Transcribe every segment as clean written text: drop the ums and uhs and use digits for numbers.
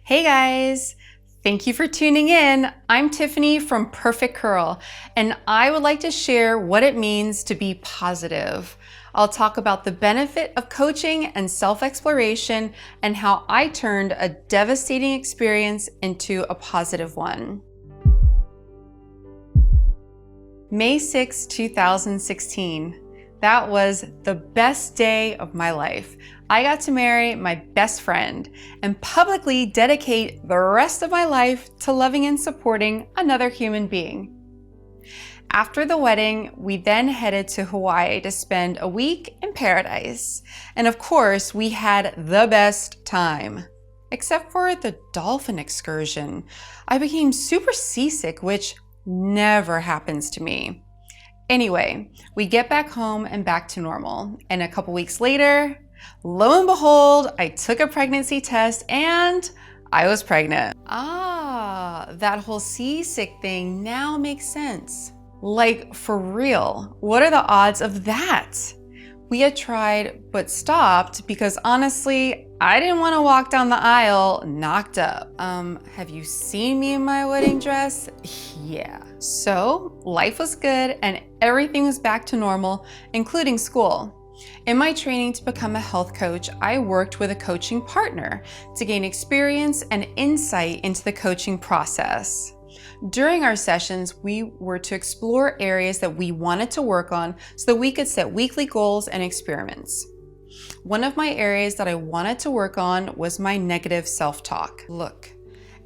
Hey guys! Thank you for tuning in. I'm Tiffany from myPerfectCurl, and I would like to share what it means to be positive. I'll talk about the benefit of coaching and self-exploration and how I turned a devastating experience into a positive one. May 6, 2016. That was the best day of my life. I got to marry my best friend and publicly dedicate the rest of my life to loving and supporting another human being. After the wedding, we then headed to Hawaii to spend a week in paradise. And of course, we had the best time. Except for the dolphin excursion. I became super seasick, which never happens to me. Anyway, we get back home and back to normal. And a couple weeks later, lo and behold, I took a pregnancy test and I was pregnant. That whole seasick thing now makes sense. Like, for real, what are the odds of that? We had tried but stopped because honestly, I didn't want to walk down the aisle knocked up. Have you seen me in my wedding dress? Yeah. So life was good and everything was back to normal, including school. In my training to become a health coach, I worked with a coaching partner to gain experience and insight into the coaching process. During our sessions, we were to explore areas that we wanted to work on so that we could set weekly goals and experiments. One of my areas that I wanted to work on was my negative self-talk. Look,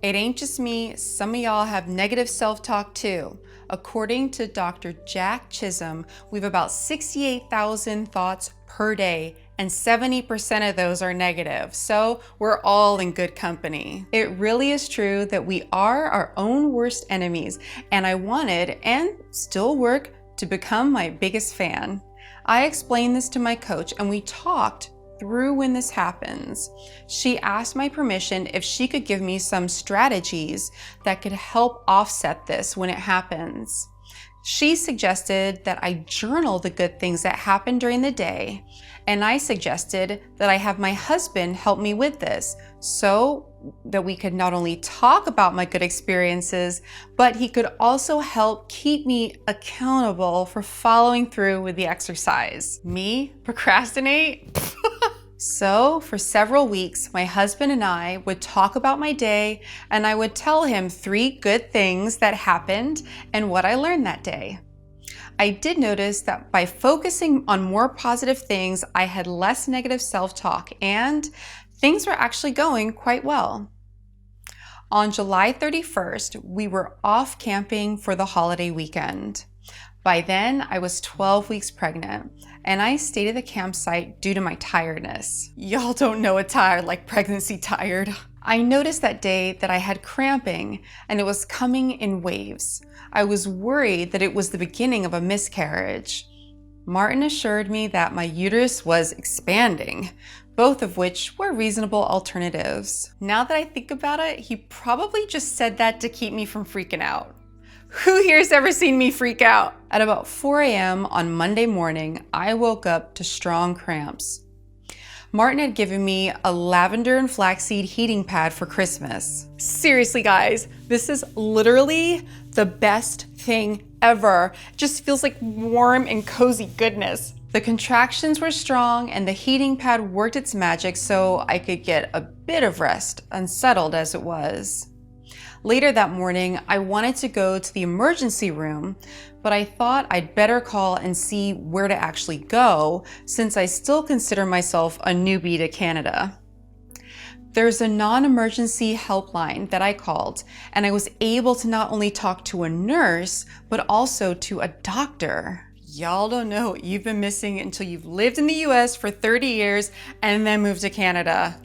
it ain't just me, some of y'all have negative self-talk too. According to Dr. Jack Chisholm, we have about 68,000 thoughts per day, and 70% of those are negative. So we're all in good company. It really is true that we are our own worst enemies, and I wanted, and still work, to become my biggest fan. I explained this to my coach and we talked through when this happens. She asked my permission if she could give me some strategies that could help offset this when it happens. She suggested that I journal the good things that happened during the day, and I suggested that I have my husband help me with this so that we could not only talk about my good experiences, but he could also help keep me accountable for following through with the exercise. Me? Procrastinate? So for several weeks, my husband and I would talk about my day and I would tell him 3 good things that happened and what I learned that day. I did notice that by focusing on more positive things, I had less negative self-talk and things were actually going quite well. On July 31st, we were off camping for the holiday weekend. By then, I was 12 weeks pregnant, and I stayed at the campsite due to my tiredness. Y'all don't know a tired like pregnancy tired. I noticed that day that I had cramping, and it was coming in waves. I was worried that it was the beginning of a miscarriage. Martin assured me that my uterus was expanding, both of which were reasonable alternatives. Now that I think about it, he probably just said that to keep me from freaking out. Who here's ever seen me freak out? At about 4 a.m. on Monday morning, I woke up to strong cramps. Martin had given me a lavender and flaxseed heating pad for Christmas. Seriously guys, this is literally the best thing ever. It just feels like warm and cozy goodness. The contractions were strong and the heating pad worked its magic so I could get a bit of rest, unsettled as it was. Later that morning, I wanted to go to the emergency room, but I thought I'd better call and see where to actually go since I still consider myself a newbie to Canada. There's a non-emergency helpline that I called, and I was able to not only talk to a nurse, but also to a doctor. Y'all don't know what you've been missing until you've lived in the US for 30 years and then moved to Canada.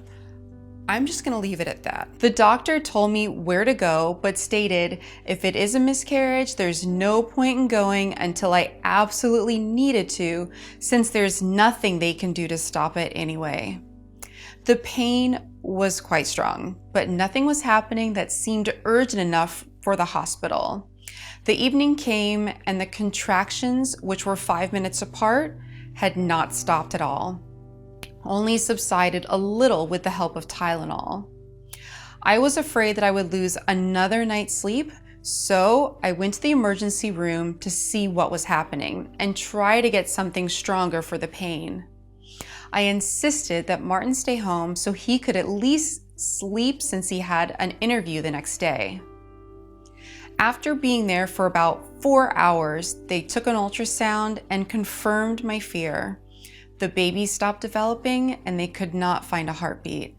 I'm just gonna leave it at that. The doctor told me where to go, but stated if it is a miscarriage, there's no point in going until I absolutely needed to, since there's nothing they can do to stop it anyway. The pain was quite strong, but nothing was happening that seemed urgent enough for the hospital. The evening came and the contractions, which were 5 minutes apart, had not stopped at all. Only subsided a little with the help of Tylenol. I was afraid that I would lose another night's sleep, so I went to the emergency room to see what was happening and try to get something stronger for the pain. I insisted that Martin stay home so he could at least sleep since he had an interview the next day. After being there for about 4 hours, they took an ultrasound and confirmed my fear. The baby stopped developing and they could not find a heartbeat.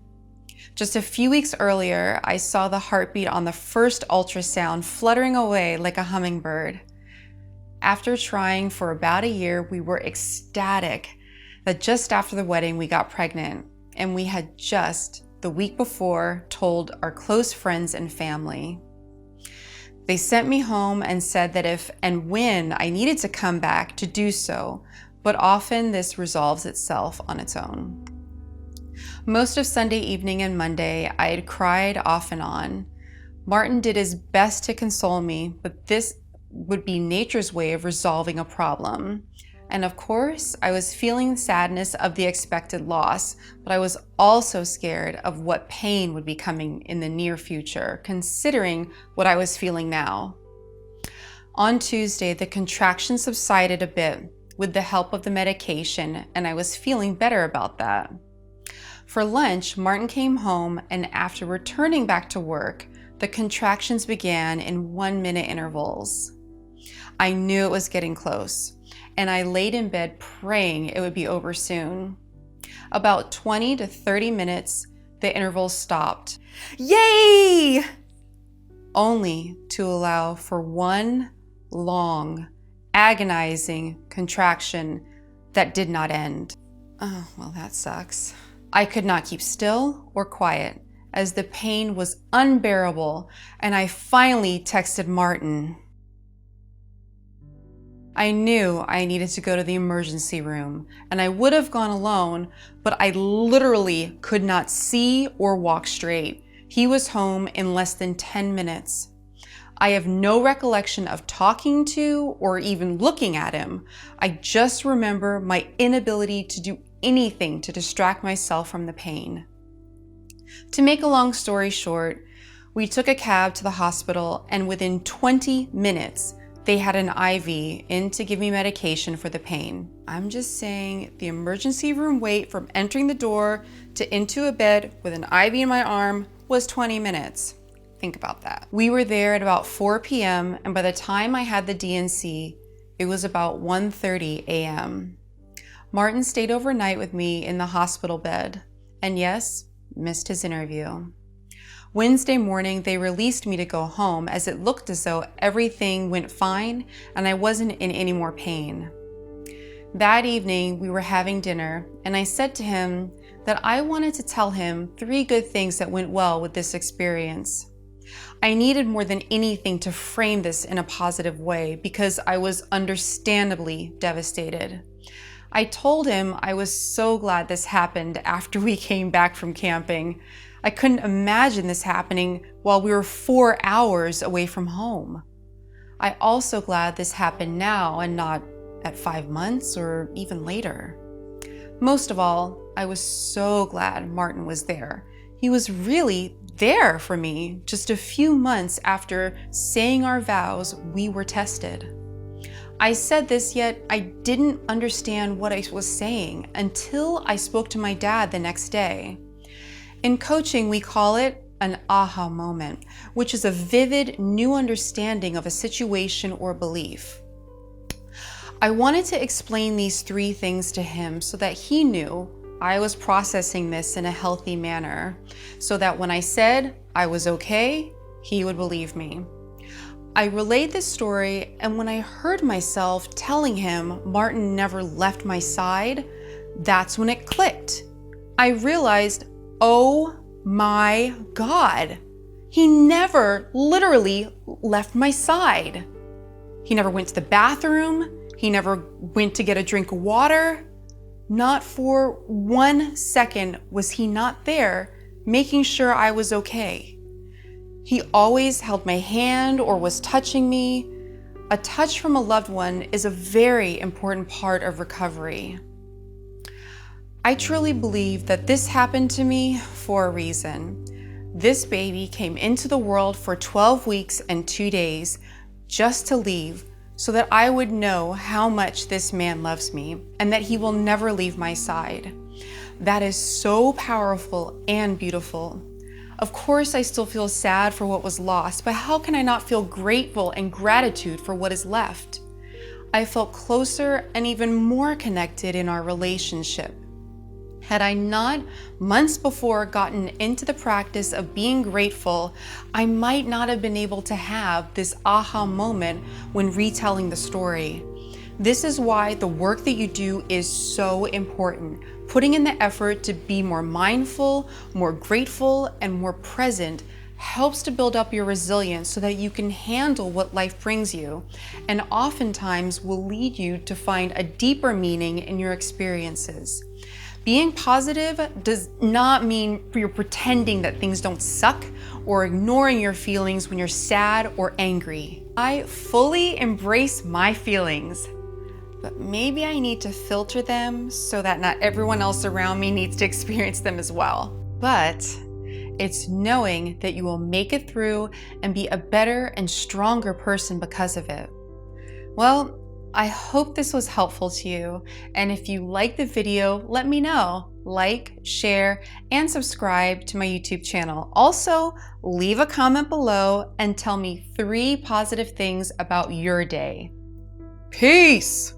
Just a few weeks earlier, I saw the heartbeat on the first ultrasound fluttering away like a hummingbird. After trying for about a year, we were ecstatic that just after the wedding we got pregnant, and we had just the week before told our close friends and family. They sent me home and said that if and when I needed to come back to do so, but often this resolves itself on its own. Most of Sunday evening and Monday, I had cried off and on. Martin did his best to console me, but this would be nature's way of resolving a problem. And of course, I was feeling the sadness of the expected loss, but I was also scared of what pain would be coming in the near future, considering what I was feeling now. On Tuesday, the contractions subsided a bit with the help of the medication, and I was feeling better about that. For lunch, Martin came home, and after returning back to work, the contractions began in 1-minute intervals. I knew it was getting close, and I laid in bed praying it would be over soon. About 20 to 30 minutes, the intervals stopped. Yay! Only to allow for one long, agonizing contraction that did not end. Oh, well, that sucks. I could not keep still or quiet as the pain was unbearable, and I finally texted Martin. I knew I needed to go to the emergency room, and I would have gone alone, but I literally could not see or walk straight. He was home in less than 10 minutes. I have no recollection of talking to or even looking at him. I just remember my inability to do anything to distract myself from the pain. To make a long story short, we took a cab to the hospital, and within 20 minutes, they had an IV in to give me medication for the pain. I'm just saying the emergency room wait from entering the door to into a bed with an IV in my arm was 20 minutes. Think about that. We were there at about 4 p.m. and by the time I had the DNC, it was about 1:30 a.m. Martin stayed overnight with me in the hospital bed, and yes, missed his interview. Wednesday morning, they released me to go home as it looked as though everything went fine and I wasn't in any more pain. That evening, we were having dinner, and I said to him that I wanted to tell him 3 good things that went well with this experience. I needed more than anything to frame this in a positive way because I was understandably devastated. I told him I was so glad this happened after we came back from camping. I couldn't imagine this happening while we were 4 hours away from home. I also glad this happened now and not at 5 months or even later. Most of all, I was so glad Martin was there. He was really there for me just a few months after saying our vows we were tested. I said this, yet I didn't understand what I was saying until I spoke to my dad the next day. In coaching, we call it an aha moment, which is a vivid new understanding of a situation or belief. I wanted to explain these 3 things to him so that he knew I was processing this in a healthy manner, so that when I said I was okay, he would believe me. I relayed this story, and when I heard myself telling him Martin never left my side, that's when it clicked. I realized, oh my God, he never literally left my side. He never went to the bathroom. He never went to get a drink of water. Not for 1 second was he not there, making sure I was okay. He always held my hand or was touching me. A touch from a loved one is a very important part of recovery. I truly believe that this happened to me for a reason. This baby came into the world for 12 weeks and 2 days just to leave so that I would know how much this man loves me and that he will never leave my side. That is so powerful and beautiful. Of course, I still feel sad for what was lost, but how can I not feel grateful and gratitude for what is left? I felt closer and even more connected in our relationship. Had I not months before gotten into the practice of being grateful, I might not have been able to have this aha moment when retelling the story. This is why the work that you do is so important. Putting in the effort to be more mindful, more grateful, and more present helps to build up your resilience so that you can handle what life brings you, and oftentimes will lead you to find a deeper meaning in your experiences. Being positive does not mean you're pretending that things don't suck or ignoring your feelings when you're sad or angry. I fully embrace my feelings, but maybe I need to filter them so that not everyone else around me needs to experience them as well. But it's knowing that you will make it through and be a better and stronger person because of it. Well, I hope this was helpful to you, and if you liked the video, let me know. Like, share, and subscribe to my YouTube channel. Also, leave a comment below and tell me 3 positive things about your day. Peace!